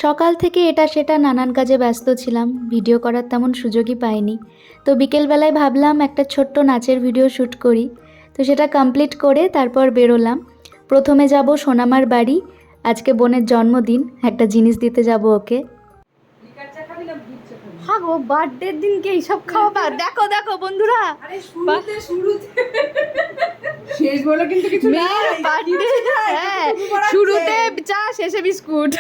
সকাল থেকে এটা সেটা নানান কাজে ব্যস্ত ছিলাম, ভিডিও করার তেমন সুযোগই পাইনি। তো বিকেলবেলায় ভাবলাম একটা ছোট্ট নাচের ভিডিও শ্যুট করি। তো সেটা কমপ্লিট করে তারপর বেরোলাম। প্রথমে যাব সোনামার বাড়ি, আজকে বোনের জন্মদিন, একটা জিনিস দিতে যাব ওকে। হ্যাঁ গো, বার্থডের দিনকে এইসব খাওয়া। দেখো দেখো বন্ধুরা, শেষ বলে কিন্তু কিছু না, শুরুতে চা শেষে বিস্কুট।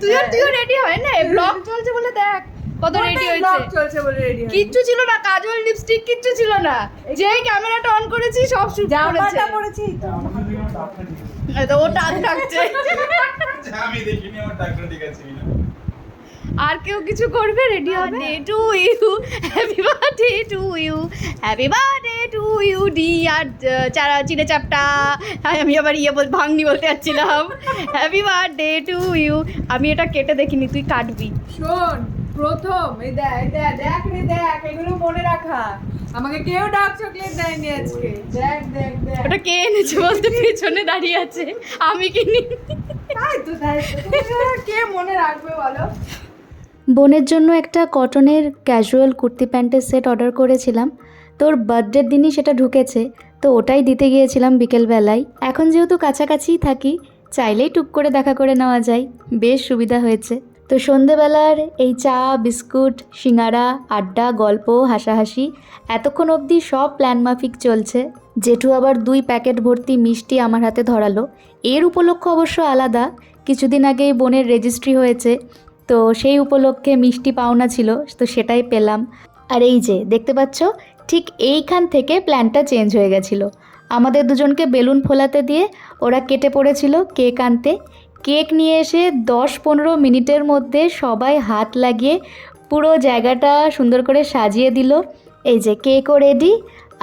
তুইও রেডি হয় না, ব্লগ চলছে বলে দেখ কত রেডি হয়েছে। চলছে বলে রেডি কিচ্ছু ছিল না, কাজল লিপস্টিক কিচ্ছু ছিল না, যেই ক্যামেরাটা অন করেছি সব শুট করেছে। জামাটা পরেছি তো ও টাক টাকছে, আমি দেখিনি আমার টাকটা ঠিক আছে কিনা। আর কেউ কিছু করবে? রেডি হবে। To you, happy birthday to you, happy birthday to you dear চিনে চাপটা। আমি আবার ভাঙনি বলতে যাচ্ছিলাম। Happy birthday to you. আমি এটা কেটে দেখিনি, তুই কাটবি। শোন, প্রথম এই দেখ দেখ রে দেখ, এগুলো মনে রাখা। আমাকে কেউ ডার্ক চকলেট দেয়নি আজকে। দেখ দেখ দেখ, ওটা কে এনেছে বলতে পেছনে দাঁড়িয়ে আছে, আমি কিনি। তাই তো কে মনে রাখবে বলো। বোনের জন্য একটা কটনের ক্যাজুয়াল কুর্তি প্যান্টের সেট অর্ডার করেছিলাম, তোর বার্থডের দিনই সেটা ঢুকেছে, তো ওটাই দিতে গিয়েছিলাম বিকেলবেলায়। এখন যেহেতু কাছাকাছিই থাকি, চাইলেই টুক করে দেখা করে নেওয়া যায়, বেশ সুবিধা হয়েছে। তো সন্ধেবেলার এই চা বিস্কুট সিঙ্গারা আড্ডা গল্প হাসাহাসি এতক্ষণ অবধি সব প্ল্যান মাফিক চলছে। জেঠু আবার 2 প্যাকেট ভর্তি মিষ্টি আমার হাতে ধরালো। এর উপলক্ষ অবশ্য আলাদা, কিছুদিন আগেই বোনের রেজিস্ট্রি হয়েছে, তো সেই উপলক্ষে মিষ্টি পাওনা ছিল, তো সেটাই পেলাম। আর এই যে দেখতে পাচ্ছ, ঠিক এইখান থেকে প্ল্যানটা চেঞ্জ হয়ে গেছিলো। আমাদের দুজনকে বেলুন ফোলাতে দিয়ে ওরা কেটে পড়েছিল কেক আনতে। কেক নিয়ে এসে 10-15 মিনিটের মধ্যে সবাই হাত লাগিয়ে পুরো জায়গাটা সুন্দর করে সাজিয়ে দিল। এই যে কেকও রেডি,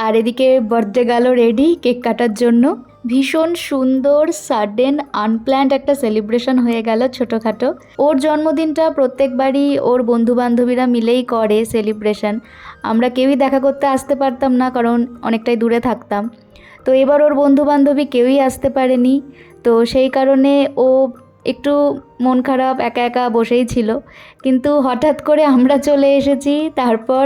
আর এদিকে বার্থডে গালও রেডি কেক কাটার জন্য। ভীষণ সুন্দর সাডেন আনপ্ল্যান্ড একটা সেলিব্রেশন হয়ে গেল ছোটোখাটো। ওর জন্মদিনটা প্রত্যেকবারই ওর বন্ধুবান্ধবীরা মিলেই করে সেলিব্রেশন, আমরা কেউই দেখা করতে আসতে পারতাম না, কারণ অনেকটাই দূরে থাকতাম। তো এবার ওর বন্ধুবান্ধবী কেউই আসতে পারেনি, তো সেই কারণে ও একটু মন খারাপ একা একা বসেই ছিল। কিন্তু হঠাৎ করে আমরা চলে এসেছি, তারপর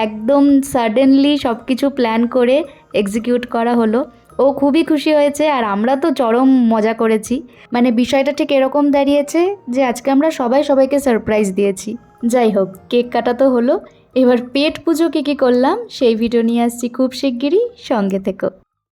একদম সাডেনলি সব কিছু প্ল্যান করে এক্সিকিউট করা হলো। ও খুবই খুশি হয়েছে, আর আমরা তো চরম মজা করেছি। মানে বিষয়টা ঠিক এরকম দাঁড়িয়েছে যে আজকে আমরা সবাইকে সারপ্রাইজ দিয়েছি। যাই হোক, কেক কাটা তো হলো, এবার পেট পুজো কী করলাম সেই ভিডিও নিয়ে আসছি খুব শিগগিরই, সঙ্গে থেকো।